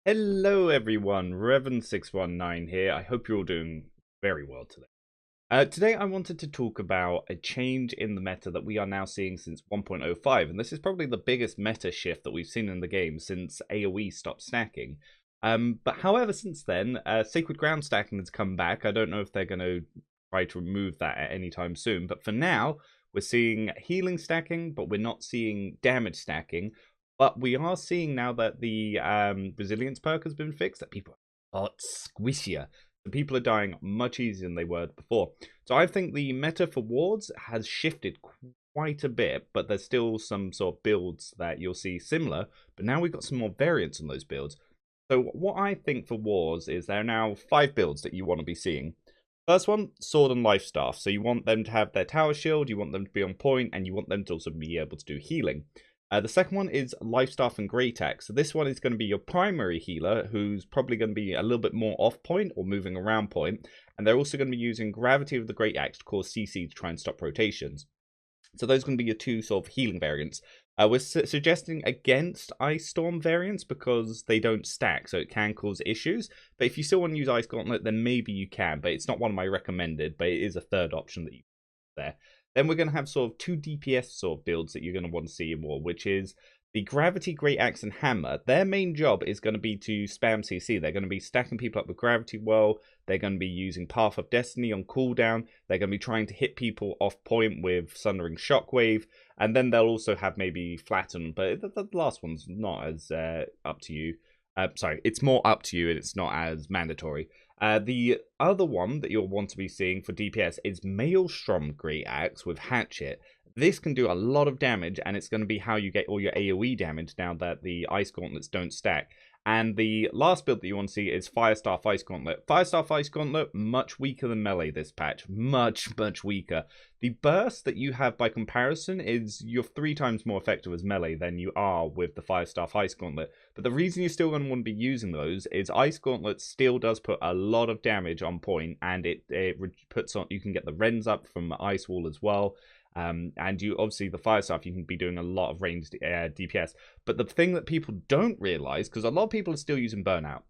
Hello everyone, Revan619 here. I hope you're all doing very well today. Today I wanted to talk about a change in the meta that we are now seeing since 1.05, and this is probably the biggest meta shift that we've seen in the game since AoE stopped stacking. But however, since then, Sacred Ground stacking has come back. I don't know if they're going to try to remove that at any time soon, but for now, we're seeing healing stacking, but we're not seeing damage stacking. But we are seeing now that the resilience perk has been fixed, that people are a lot squishier. The people are dying much easier than they were before. So I think the meta for wards has shifted quite a bit, but there's still some sort of builds that you'll see similar. But now we've got some more variants on those builds. So what I think for wars is there are now 5 builds that you want to be seeing. First one, Sword and Life Staff. So you want them to have their tower shield, you want them to be on point, and you want them to also be able to do healing. The second one is Life Staff and Great Axe. So this one is going to be your primary healer, who's probably going to be a little bit more off point or moving around point. And they're also going to be using Gravity of the Great Axe to cause CC to try and stop rotations. So those are going to be your two sort of healing variants. We're suggesting against Ice Storm variants because they don't stack, so it can cause issues. But if you still want to use Ice Gauntlet, then maybe you can. But it's not one of my recommended, but it is a third option that you can there. Then we're going to have sort of 2 DPS sort of builds that you're going to want to see more, which is the Gravity, Great Axe, and Hammer. Their main job is going to be to spam CC. They're going to be stacking people up with Gravity well. They're going to be using Path of Destiny on cooldown. They're going to be trying to hit people off point with Sundering Shockwave. And then they'll also have maybe Flatten, but the last one's not as up to you. Sorry, it's more up to you and it's not as mandatory. The other one that you'll want to be seeing for DPS is Maelstrom Great Axe with Hatchet. This can do a lot of damage, and it's going to be how you get all your AoE damage now that the Ice Gauntlets don't stack. And the last build that you want to see is Firestar Ice Gauntlet. Firestar Ice Gauntlet, much weaker than Melee this patch. Much weaker. The burst that you have by comparison is you're 3 times more effective as Melee than you are with the Firestar Ice Gauntlet. But the reason you're still going to want to be using those is Ice Gauntlet still does put a lot of damage on point, and it puts on, you can get the Rends up from Ice Wall as well. And you obviously the fire stuff, you can be doing a lot of ranged DPS. But the thing that people don't realize, because a lot of people are still using burnout,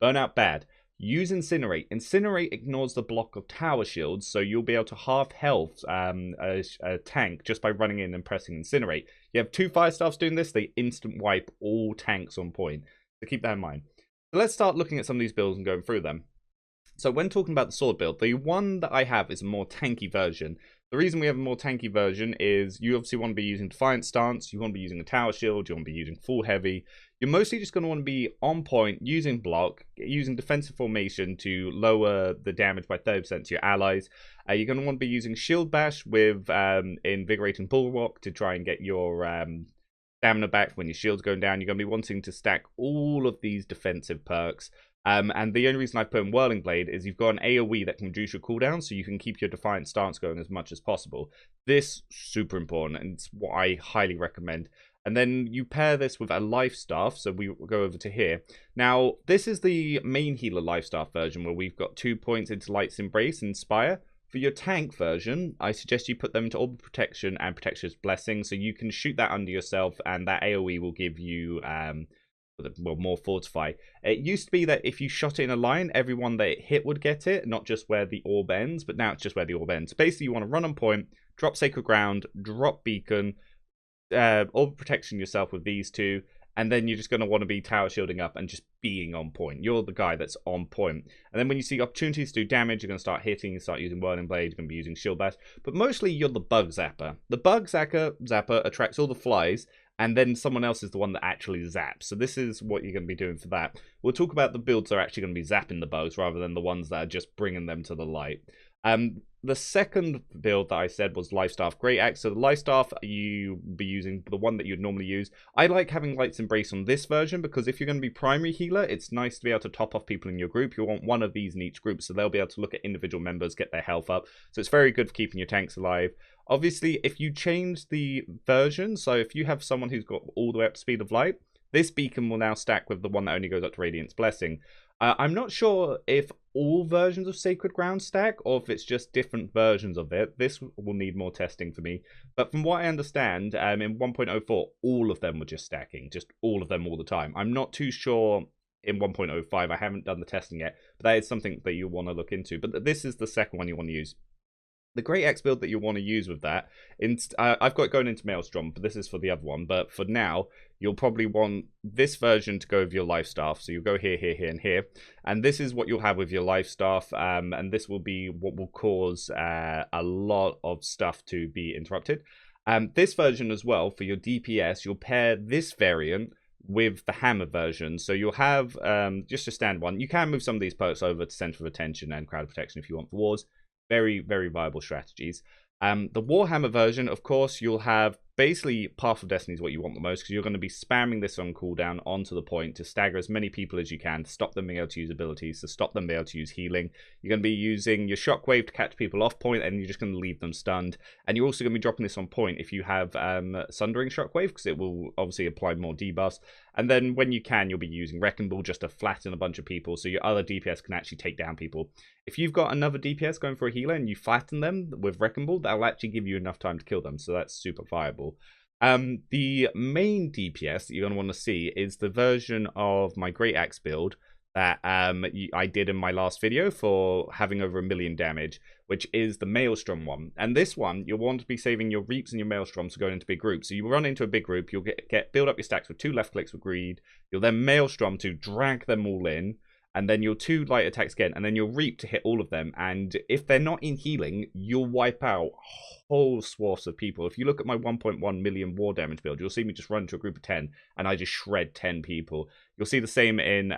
burnout bad. Use incinerate. Incinerate ignores the block of tower shields, so you'll be able to half health a tank just by running in and pressing incinerate. You have 2 fire staffs doing this, they instant wipe all tanks on point. So keep that in mind. So let's start looking at some of these builds and going through them. So when talking about the sword build, the one that I have is a more tanky version. The reason we have a more tanky version is you obviously want to be using Defiant Stance, you want to be using a Tower Shield, you want to be using Full Heavy. You're mostly just going to want to be on point, using block, using defensive formation to lower the damage by 30% to your allies. You're going to want to be using Shield Bash with Invigorating Bulwark to try and get your stamina back when your shield's going down. You're going to be wanting to stack all of these defensive perks. And the only reason I put in Whirling Blade is you've got an AoE that can reduce your cooldown, so you can keep your Defiant Stance going as much as possible. This, super important, and it's what I highly recommend. And then you pair this with a Life Staff, so we will go over to here. Now, this is the main healer Life Staff version, where we've got 2 points into Light's Embrace and Inspire. For your tank version, I suggest you put them into Orb of Protection and Protector's Blessing, so you can shoot that under yourself, and that AoE will give you well, more fortify. It used to be that if you shot it in a line, everyone that it hit would get it, not just where the orb ends, but now it's just where the orb ends. Basically, you want to run on point, drop Sacred Ground, drop Beacon, orb protection yourself with these 2, and then you're just going to want to be tower shielding up and just being on point. You're the guy that's on point. And then when you see opportunities to do damage, you're going to start hitting, you start using Whirling Blade, you're going to be using Shield Bash. But mostly you're the Bug Zapper. The Bug Zapper attracts all the flies, and then someone else is the one that actually zaps. So this is what you're going to be doing for that. We'll talk about the builds that are actually going to be zapping the bugs rather than the ones that are just bringing them to the light. The second build that I said was Life Staff Great Axe. So the Life Staff, you be using the one that you'd normally use. I like having Light's Embrace on this version because if you're going to be primary healer, it's nice to be able to top off people in your group. You want one of these in each group, so they'll be able to look at individual members, get their health up. So it's very good for keeping your tanks alive. Obviously, if you change the version, so if you have someone who's got all the way up to Speed of Light, this beacon will now stack with the one that only goes up to Radiant's Blessing. I'm not sure if all versions of Sacred Ground stack, or if it's just different versions of it. This will need more testing for me. But from what I understand, in 1.04, all of them were just stacking. Just all of them all the time. I'm not too sure in 1.05. I haven't done the testing yet. But that is something that you want to look into. But this is the second one you want to use. The Great Axe build that you want to use with that, I've got it going into Maelstrom, but this is for the other one. But for now, you'll probably want this version to go with your life staff. So you'll go here, here, here, and here. And this is what you'll have with your life staff. And this will be what will cause a lot of stuff to be interrupted. This version as well, for your DPS, you'll pair this variant with the hammer version. So you'll have just a stand one. You can move some of these perks over to Center of Attention and Crowd Protection if you want for wars. Very, very viable strategies. The Warhammer version, of course, you'll have basically Path of Destiny is what you want the most, because you're going to be spamming this on cooldown onto the point to stagger as many people as you can, to stop them being able to use abilities, to stop them being able to use healing. You're going to be using your Shockwave to catch people off point, and you're just going to leave them stunned. And you're also going to be dropping this on point if you have Sundering Shockwave, because it will obviously apply more debuffs. And then when you can, you'll be using Wrecking Ball just to flatten a bunch of people, so your other DPS can actually take down people. If you've got another DPS going for a healer and you flatten them with Wrecking Ball, that'll actually give you enough time to kill them, so that's super viable. The main DPS that you're going to want to see is the version of my Great Axe build that I did in my last video for having over 1 million damage, which is the Maelstrom one. And this one, you'll want to be saving your Reaps and your Maelstroms to go into big groups. So you run into a big group, you'll build up your stacks with 2 left clicks with Greed, you'll then Maelstrom to drag them all in, and then your 2 light attacks again, and then you'll Reap to hit all of them. And if they're not in healing, you'll wipe out whole swaths of people. If you look at my 1.1 million war damage build, you'll see me just run into a group of 10, and I just shred 10 people. You'll see the same in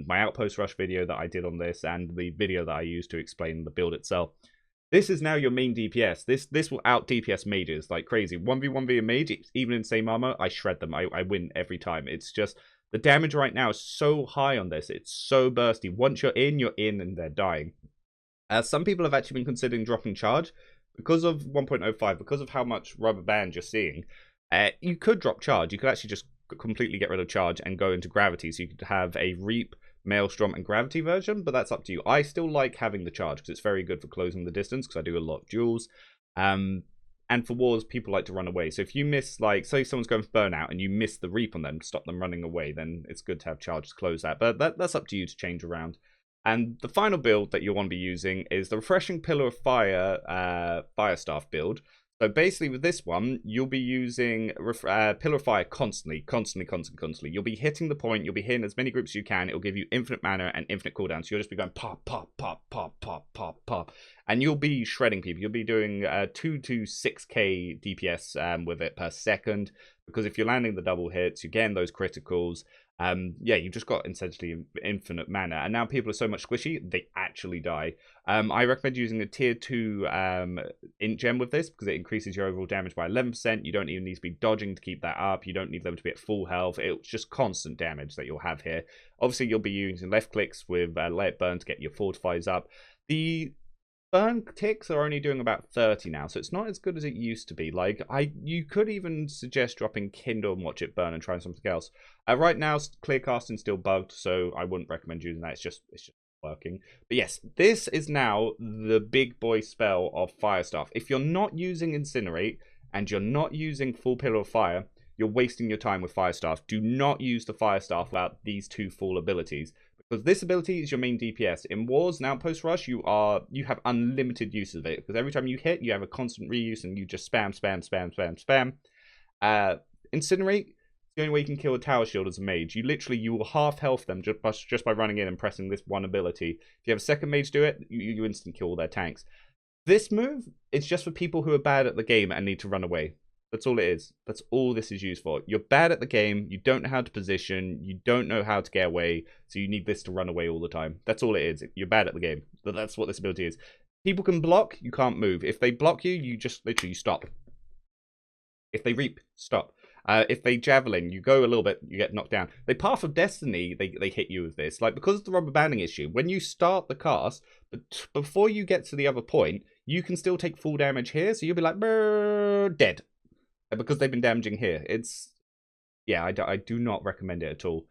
my Outpost Rush video that I did on this, and the video that I used to explain the build itself. This is now your main DPS. This will out DPS mages like crazy. 1v1v a mage, even in same armor, I shred them. I win every time. It's just... the damage right now is so high on this. It's so bursty. Once you're in, and they're dying. Some people have actually been considering dropping charge. Because of 1.05, because of how much rubber band you're seeing, you could drop charge. You could actually just completely get rid of charge and go into gravity. So you could have a Reap, Maelstrom, and Gravity version, but that's up to you. I still like having the charge because it's very good for closing the distance, because I do a lot of duels. And for wars, people like to run away. So if you miss, like, say someone's going for burnout and you miss the Reap on them to stop them running away, then it's good to have charge to close that. But that's up to you to change around. And the final build that you'll want to be using is the Refreshing Pillar of Fire Firestaff build. So basically with this one, you'll be using Pillar of Fire constantly. You'll be hitting the point, you'll be hitting as many groups as you can. It'll give you infinite mana and infinite cooldown. So you'll just be going pop, pop, pop, pop, pop, pop, pop. And you'll be shredding people. You'll be doing 2 to 6k DPS with it per second. Because if you're landing the double hits, you're getting those criticals. Yeah, you've just got essentially infinite mana. And now people are so much squishy, they actually die. I recommend using a tier 2 int gem with this, because it increases your overall damage by 11%. You don't even need to be dodging to keep that up. You don't need them to be at full health. It's just constant damage that you'll have here. Obviously, you'll be using left clicks with Let It Burn to get your fortifies up. The burn ticks are only doing about 30 now, so it's not as good as it used to be. Like, you could even suggest dropping Kindle and watch it burn and trying something else. Right now, clear casting's still bugged, so I wouldn't recommend using that. It's just working. But yes, this is now the big boy spell of Firestar. If you're not using Incinerate and you're not using Full Pillar of Fire, you're wasting your time with Firestar. Do not use the Firestar without these 2 full abilities. Because this ability is your main DPS. In Wars and Outpost Rush, you have unlimited use of it. Because every time you hit, you have a constant reuse and you just spam. Incinerate, the only way you can kill a tower shield as a mage. You will half health them just by running in and pressing this one ability. If you have a second mage do it, you instant kill all their tanks. This move, it's just for people who are bad at the game and need to run away. That's all it is. That's all this is used for. You're bad at the game, you don't know how to position, you don't know how to get away, so you need this to run away all the time. That's all it is. You're bad at the game. That's what this ability is. People can block, you can't move. If they block you, you just literally stop. If they Reap, stop. If they Javelin, you go a little bit, you get knocked down. The Path of Destiny, they hit you with this. Like, because of the rubber banding issue, when you start the cast, but before you get to the other point, you can still take full damage here, so you'll be like, dead. Because they've been damaging here. It's yeah, I do not recommend it at all.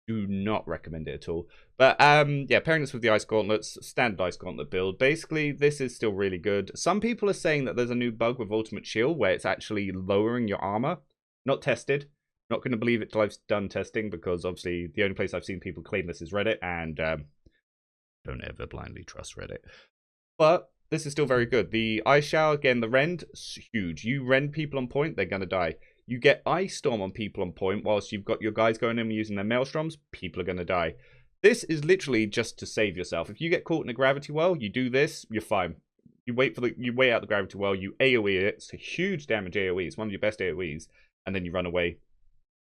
Do not recommend it at all. But yeah, pairing this with the Ice Gauntlets, standard Ice Gauntlet build. Basically, this is still really good. Some people are saying that there's a new bug with Ultimate Shield where it's actually lowering your armor. Not tested. Not going to believe it till I've done testing, because obviously the only place I've seen people claim this is Reddit, and don't ever blindly trust Reddit. But this is still very good. The Ice Shower, again, the rend, huge. You rend people on point, they're going to die. You get Ice Storm on people on point whilst you've got your guys going in using their Maelstroms, people are going to die. This is literally just to save yourself. If you get caught in a gravity well, you do this, you're fine. You wait out the gravity well, you AoE it. It's a huge damage AoE. It's one of your best AoEs, and then you run away.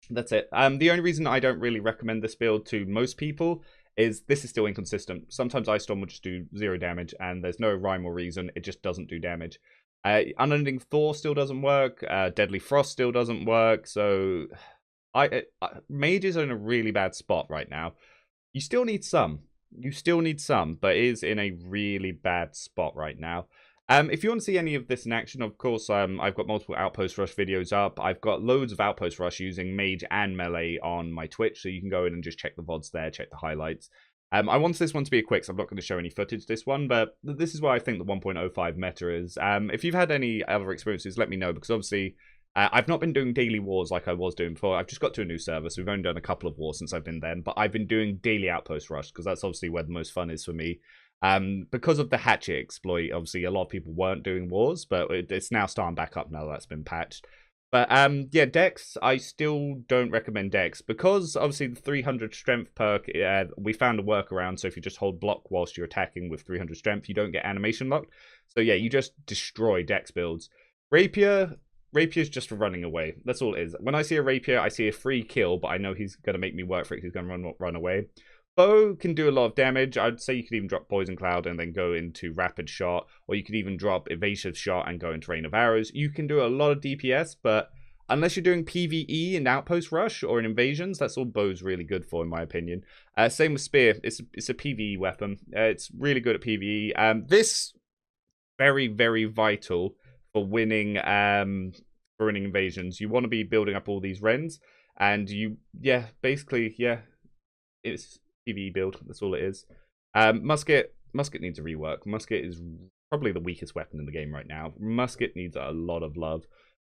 That's it. The only reason I don't really recommend this build to most people is this is still inconsistent. Sometimes Ice Storm will just do 0 damage, and there's no rhyme or reason. It just doesn't do damage. Unending Thaw still doesn't work. Deadly Frost still doesn't work. So, Mage is in a really bad spot right now. You still need some. But it is in a really bad spot right now. If you want to see any of this in action, of course, I've got multiple Outpost Rush videos up. I've got loads of Outpost Rush using Mage and Melee on my Twitch, so you can go in and just check the VODs there, check the highlights. I want this one to be a quick, so I'm not going to show any footage this one, but this is why I think the 1.05 meta is. If you've had any other experiences, let me know, because obviously I've not been doing daily wars like I was doing before. I've just got to a new server, so we've only done a couple of wars since I've been there, but I've been doing daily Outpost Rush, because that's obviously where the most fun is for me. Because of the hatchet exploit, obviously a lot of people weren't doing wars, but it's now starting back up now that's been patched. But yeah, Dex, I still don't recommend Dex, because obviously the 300 strength perk, we found a workaround, so if you just hold block whilst you're attacking with 300 strength, you don't get animation locked. So yeah, you just destroy Dex builds. Rapier's just for running away. That's all it is. When I see a Rapier, I see a free kill, but I know he's going to make me work for it. He's going to run away. Bow can do a lot of damage. I'd say you could even drop Poison Cloud and then go into Rapid Shot, or you could even drop Evasive Shot and go into Rain of Arrows. You can do a lot of DPS, but unless you're doing PvE in Outpost Rush or in Invasions, that's all Bow's really good for, in my opinion. Same with Spear. It's a PvE weapon. It's really good at PvE. This very, very vital for winning Invasions. You want to be building up all these Rens, and basically, it's PvE build. That's all it is. Musket needs a rework. Musket is probably the weakest weapon in the game right now. Musket needs a lot of love.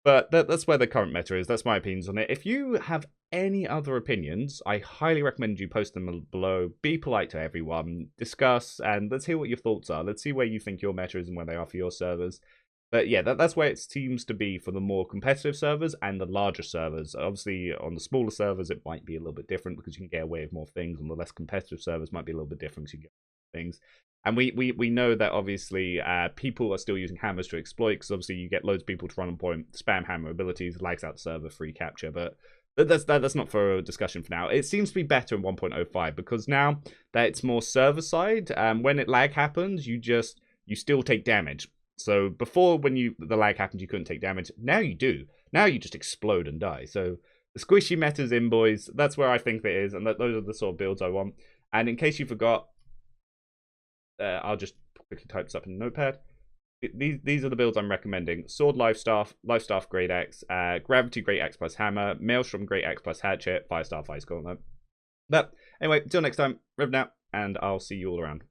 But that's where the current meta is. That's my opinions on it. If you have any other opinions, I highly recommend you post them below. Be polite to everyone. Discuss, and let's hear what your thoughts are. Let's see where you think your meta is and where they are for your servers. But yeah, that's where it seems to be for the more competitive servers and the larger servers. Obviously, on the smaller servers, it might be a little bit different because you can get away with more things. On the less competitive servers, might be a little bit different because you can get things. And we know that obviously people are still using hammers to exploit, because obviously you get loads of people to run on point, spam hammer abilities, lags out the server, free capture. But that's not for a discussion for now. It seems to be better in 1.05 because now that it's more server side, when lag happens, you still take damage. So before, when the lag happened, you couldn't take damage. Now you do. Now you just explode and die. So the squishy meta's in, boys. That's where I think it is, and those are the sort of builds I want. And in case you forgot, I'll just quickly type this up in a notepad. These are the builds I'm recommending: Sword, Lifestaff, Great Axe, Gravity, Great Axe plus Hammer, Maelstrom, Great Axe plus Hatchet, Firestar, Ice Gauntlet. But anyway, until next time, Rev out, and I'll see you all around.